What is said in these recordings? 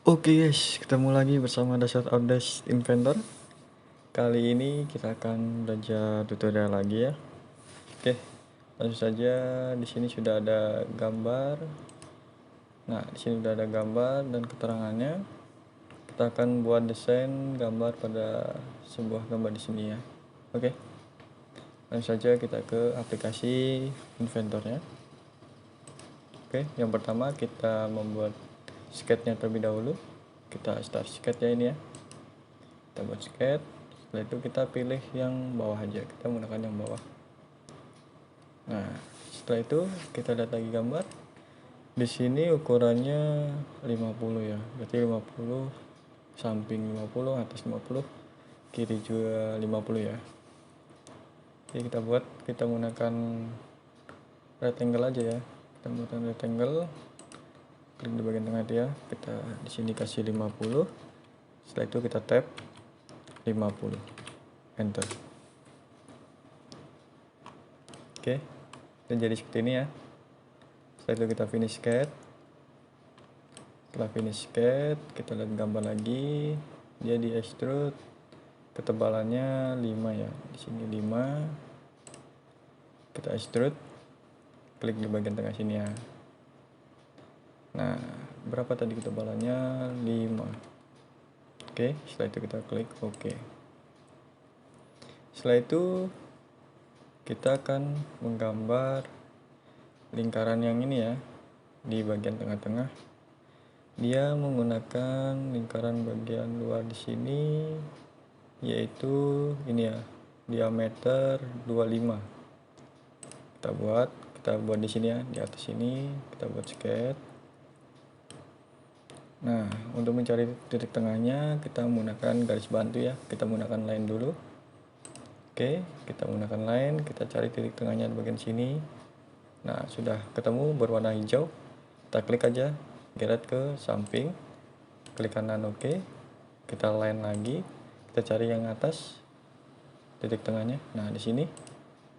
Oke guys, ketemu lagi bersama Dasar Audace Inventor. Kali ini kita akan belajar tutorial lagi ya. Oke, langsung saja. Di sini sudah ada gambar. Nah, di sini sudah ada gambar dan keterangannya. Kita akan buat desain gambar pada sebuah gambar di sini ya. Oke, langsung saja kita ke aplikasi Inventornya. Oke, yang pertama kita membuat sketnya terlebih dahulu. Kita start sketch ya ini ya. Kita buat sketch. Setelah itu kita pilih yang bawah aja, kita menggunakan yang bawah. Nah, setelah itu kita lihat lagi gambar. Di sini ukurannya 50 ya, berarti 50 samping 50, atas 50, kiri juga 50 ya. Jadi kita menggunakan rectangle aja ya. Kita menggunakan rectangle, klik di bagian tengah dia, kita di sini kasih 50. Setelah itu kita tap 50, enter. Oke, dan jadi seperti ini ya. Setelah itu kita finish sketch. Setelah finish sketch, kita lihat gambar lagi. Dia di extrude, ketebalannya 5 ya. Di sini 5. Kita extrude, klik di bagian tengah sini ya. Nah, berapa tadi ketebalannya? 5. Oke, setelah itu kita klik OK. Setelah itu kita akan menggambar lingkaran yang ini ya, di bagian tengah-tengah. Dia menggunakan lingkaran bagian luar di sini, yaitu ini ya, diameter 25. Kita buat di sini ya, di atas sini kita buat sketch. Nah, untuk mencari titik tengahnya kita menggunakan garis bantu ya. Kita menggunakan line dulu. Oke, kita menggunakan line, kita cari titik tengahnya di bagian sini. Nah, sudah ketemu berwarna hijau. Kita klik aja, geret ke samping, klik kanan OK. Kita line lagi, kita cari yang atas titik tengahnya. Nah, di sini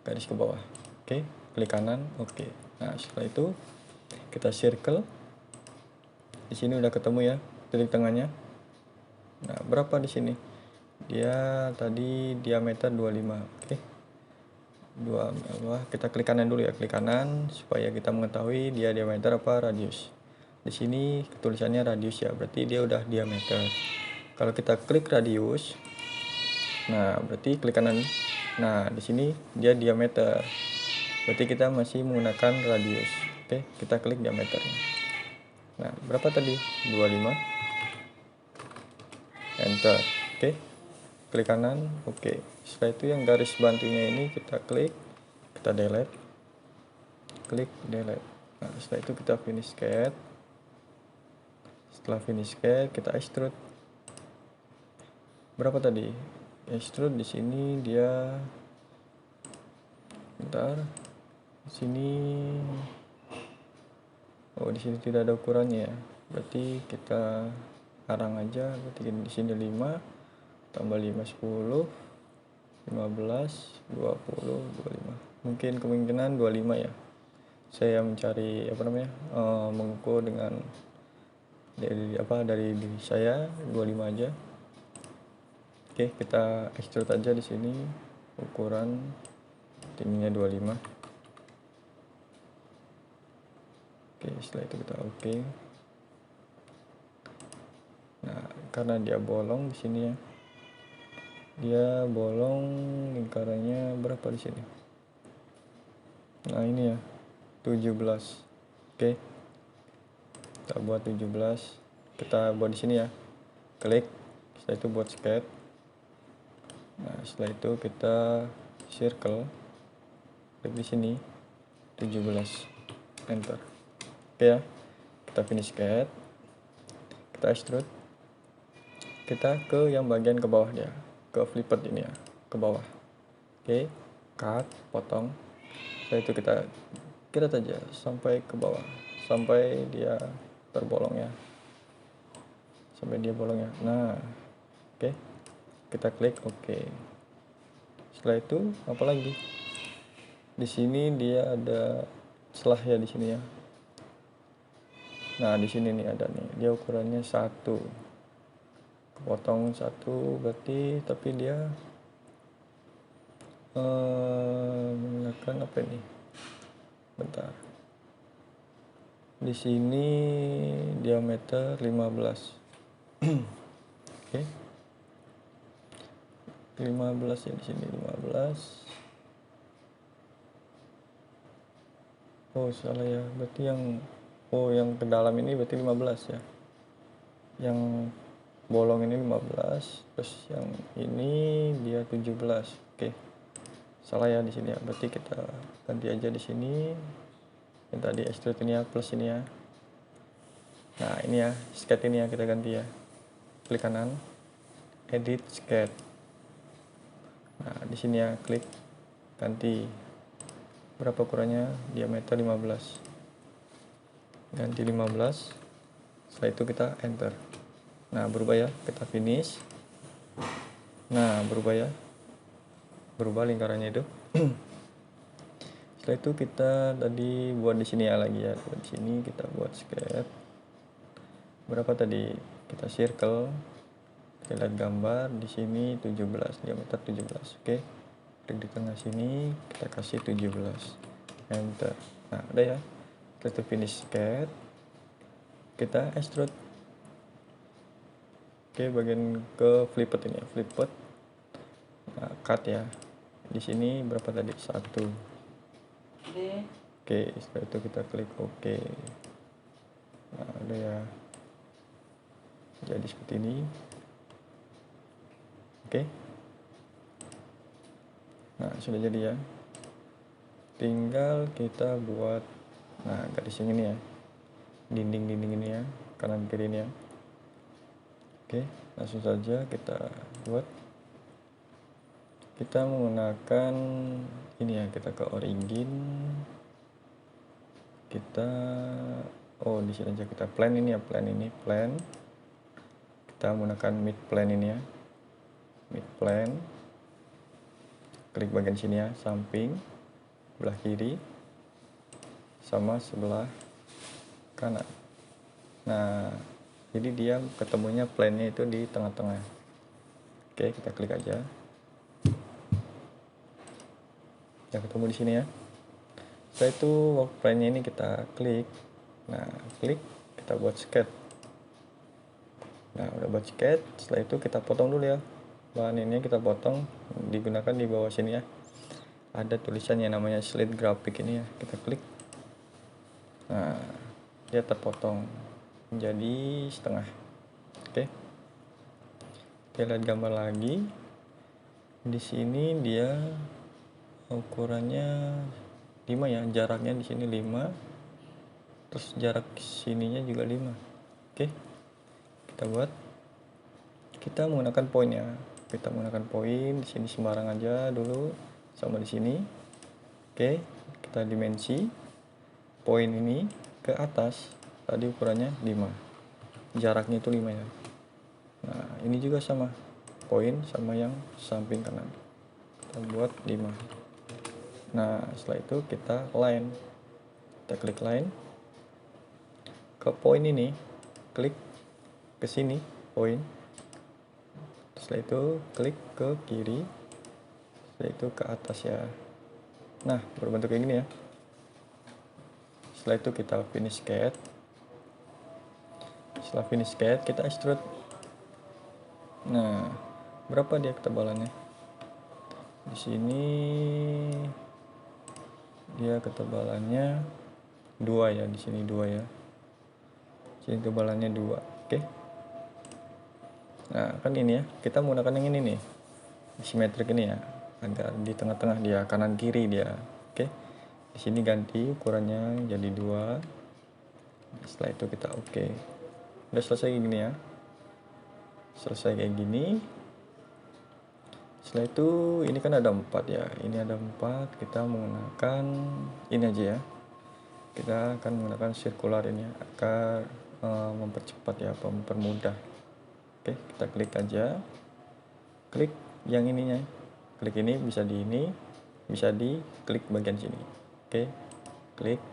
garis ke bawah. Oke, klik kanan OK. Nah, setelah itu kita circle. Di sini udah ketemu ya titik tengahnya. Nah, berapa di sini? Dia tadi diameter 25. Oke. Kita klik kanan dulu ya, klik kanan supaya kita mengetahui dia diameter apa radius. Di sini tulisannya radius ya, berarti dia udah diameter. Kalau kita klik radius, nah berarti klik kanan. Nah, di sini dia diameter. Berarti kita masih menggunakan radius. Oke, kita klik diameternya. Nah, berapa tadi? 25. Enter. Oke. Klik kanan, oke. Setelah itu yang garis bantunya ini kita klik, kita delete. Klik delete. Nah, setelah itu kita finish sketch. Setelah finish sketch, kita extrude. Berapa tadi? Extrude di sini dia bentar. Di sini di sini tidak ada ukurannya ya. Berarti kita arang aja. Berarti di sini 5 tambah 5 10 15 20 25. Mungkin kemungkinan 25 ya. Saya mencari mengukur dengan dari diri saya 25 aja. Oke, kita extrude aja di sini ukuran tingginya 25. Oke, setelah itu kita oke. Nah, karena dia bolong di sini ya. Dia bolong, lingkarannya berapa di sini? Nah, ini ya. 17. Oke. Kita buat 17. Kita buat di sini ya. Klik. Setelah itu buat sketch. Nah, setelah itu kita circle. Klik di sini 17. Enter. Oke ya. Kita finish sketch. Kita extrude. Kita ke yang bagian ke bawah dia. Ke flipped ini ya, ke bawah. Oke. Cut, potong. Setelah itu kita geret aja sampai ke bawah, sampai dia terbolong ya, sampai dia bolong ya. Nah, oke, kita klik OK. Setelah itu apa lagi? Di sini dia ada celah ya di sini ya. Nah di sini nih ada nih, dia ukurannya 1, potong 1 berarti, tapi dia menggunakan apa ini, bentar, di sini diameter 15. Oke, 15 ya, di sini 15. Oh salah ya, berarti yang ke dalam ini berarti 15 ya, yang bolong ini 15, terus yang ini dia 17. Oke, salah ya di sini ya, berarti kita ganti aja di sini, yang tadi extrude ini ya, plus ini ya. Nah ini ya, sketch ini ya kita ganti ya, klik kanan, edit sketch. Nah di sini ya, klik ganti, berapa ukurannya, diameter 15, ganti 15. Setelah itu kita enter. Nah berubah ya, kita finish. Nah berubah ya, berubah lingkarannya itu. Setelah itu kita tadi buat di sini ya lagi ya, di sini kita buat sketch. Berapa tadi, kita circle, kita lihat gambar di sini 17, diameter 17. Oke, klik di tengah sini, kita kasih 17, enter. Nah udah ya, kita finish sketch, kita extrude. Oke, bagian ke flipet ini ya, flipet. Nah, cut ya, di sini berapa tadi, 1. Oke, setelah itu kita klik OK. Nah udah ya, jadi seperti ini. Oke, nah sudah jadi ya, tinggal kita buat, nah garis yang ini ya, dinding-dinding ini ya, kanan kiri ini ya. Oke, langsung saja kita buat. Kita menggunakan ini ya, kita ke origin, kita di sini aja kita plan ini ya, plan ini, plan. Kita menggunakan mid plan ini ya, mid plan. Klik bagian sini ya, samping, sebelah kiri, sama sebelah kanan. Nah, jadi dia ketemunya plane-nya itu di tengah-tengah. Oke, kita klik aja. Ya, ketemu di sini ya. Setelah itu work plane-nya ini kita klik. Nah, klik, kita buat sketch. Nah, udah buat sketch. Setelah itu kita potong dulu ya. Bahan ini kita potong, digunakan di bawah sini ya. Ada tulisannya namanya slide graphic ini ya. Kita klik. Nah, dia terpotong menjadi setengah. Oke. Kita lihat gambar lagi. Di sini dia ukurannya 5 ya, jaraknya di sini 5. Terus jarak sininya juga 5. Oke. Kita buat. Kita menggunakan poin ya. Kita menggunakan poin di sini sembarang aja dulu, sama di sini. Oke, kita dimensi poin ini ke atas. Tadi ukurannya 5. Jaraknya itu 5 ya. Nah, ini juga sama. Poin sama yang samping kanan. Kita buat 5. Nah, setelah itu kita line. Kita klik line. Ke poin ini, klik ke sini, poin. Setelah itu klik ke kiri. Setelah itu ke atas ya. Nah, berbentuk kayak gini ya. Setelah itu kita finish sketch. Setelah finish sketch, kita extrude. Nah, berapa dia ketebalannya? Di sini dia ketebalannya 2 ya, di sini 2 ya. Sini ketebalannya 2. Oke. Nah, kan ini ya, kita menggunakan yang ini nih. Simetrik ini ya, agar di tengah-tengah dia, kanan kiri dia. Oke. Di sini ganti ukurannya jadi 2. Setelah itu kita oke. Udah selesai gini ya. Selesai kayak gini. Setelah itu ini kan ada 4 ya, ini ada 4. Kita menggunakan ini aja ya, kita akan menggunakan circular ini agar mempercepat ya, mempermudah. Oke, kita klik aja, klik yang ininya, klik ini, bisa di klik bagian sini. Oke, klik,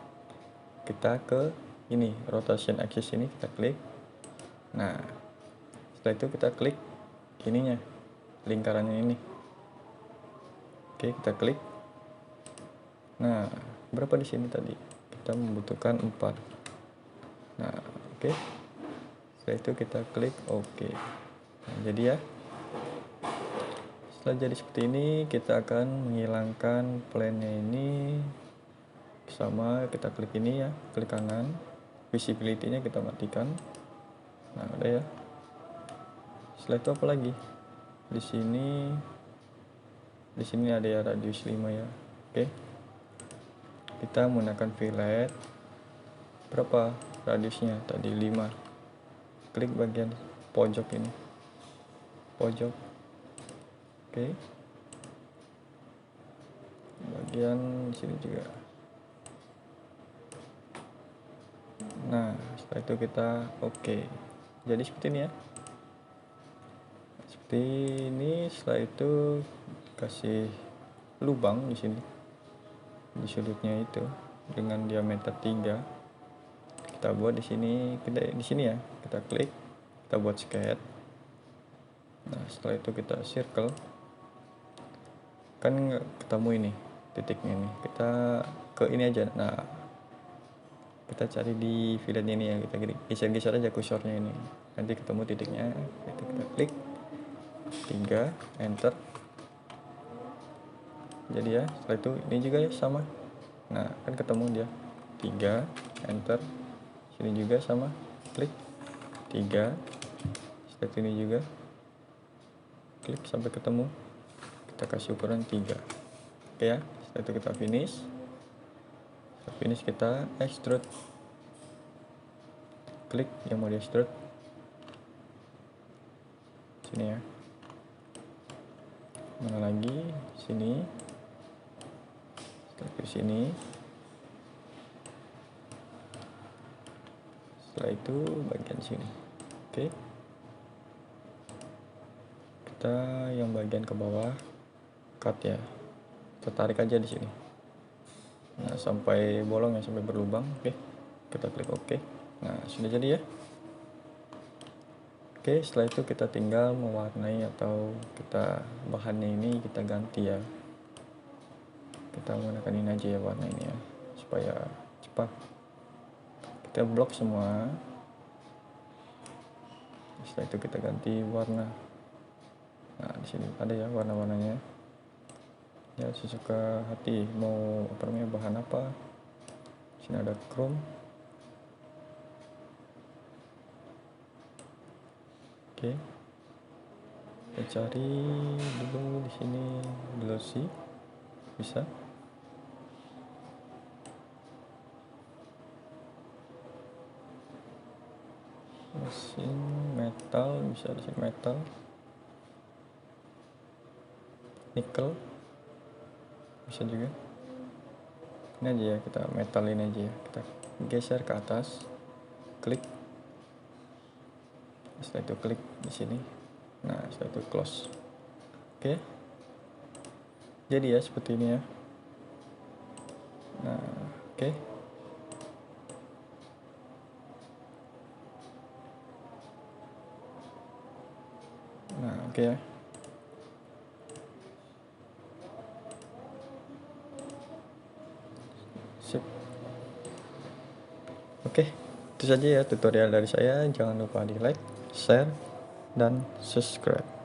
kita ke ini rotation axis ini kita klik. Nah, setelah itu kita klik ininya, lingkarannya ini. Oke, kita klik. Nah, berapa di sini tadi? Kita membutuhkan 4. Nah, oke. Setelah itu kita klik oke. Nah, jadi ya. Setelah jadi seperti ini, kita akan menghilangkan plane-nya ini. Sama kita klik ini ya, klik kanan. Visibility-nya kita matikan. Nah, udah ya. Setelah itu apa lagi? Di sini ada ya radius 5 ya. Oke. Kita menggunakan fillet. Berapa radiusnya? Tadi 5. Klik bagian pojok ini. Pojok. Oke. Bagian sini juga. Nah, setelah itu kita oke. Jadi seperti ini ya. Seperti ini. Setelah itu kasih lubang di sini. Di sudutnya itu dengan diameter 3. Kita buat di sini, di sini ya. Kita klik, kita buat sketch. Nah, setelah itu kita circle. Kan nggak ketemu ini titiknya ini, kita ke ini aja. Nah, kita cari di filletnya ini ya, kita geser-geser aja kursornya ini, nanti ketemu titiknya. Itu kita klik 3, enter. Jadi ya, setelah itu ini juga ya sama. Nah, kan ketemu dia 3, enter. Sini juga sama, klik 3. Setelah itu ini juga klik sampai ketemu, kita kasih ukuran 3. Oke ya. Setelah itu kita finish. Setelah finish kita extrude. Klik yang mau di extrude sini ya. Mana lagi? Sini. Setelah ke sini. Setelah itu bagian sini. Oke. Kita yang bagian ke bawah cut ya. Kita tarik aja di sini. Nah, sampai bolong ya, sampai berlubang. Oke. Kita klik oke. Nah, sudah jadi ya. Oke, setelah itu kita tinggal mewarnai atau kita bahannya ini kita ganti ya. Kita menggunakan ini aja ya, warna ini ya, supaya cepat. Kita blok semua. Setelah itu kita ganti warna. Nah, di sini ada ya warna-warnanya. Ya, sesuka hati mau apa namanya, bahan apa. Di sini ada chrome. Oke. Kita cari dulu di sini glossy. Bisa. Mesin metal, bisa di sini metal. Nickel. Bisa juga. Ini aja ya, kita metal ini aja ya. Kita geser ke atas. Klik. Setelah itu klik di sini. Nah, setelah itu close. Oke. Jadi ya seperti ini ya. Nah, oke. Nah, oke ya. Sip. Oke, itu saja ya tutorial dari saya. Jangan lupa di like, share, dan subscribe.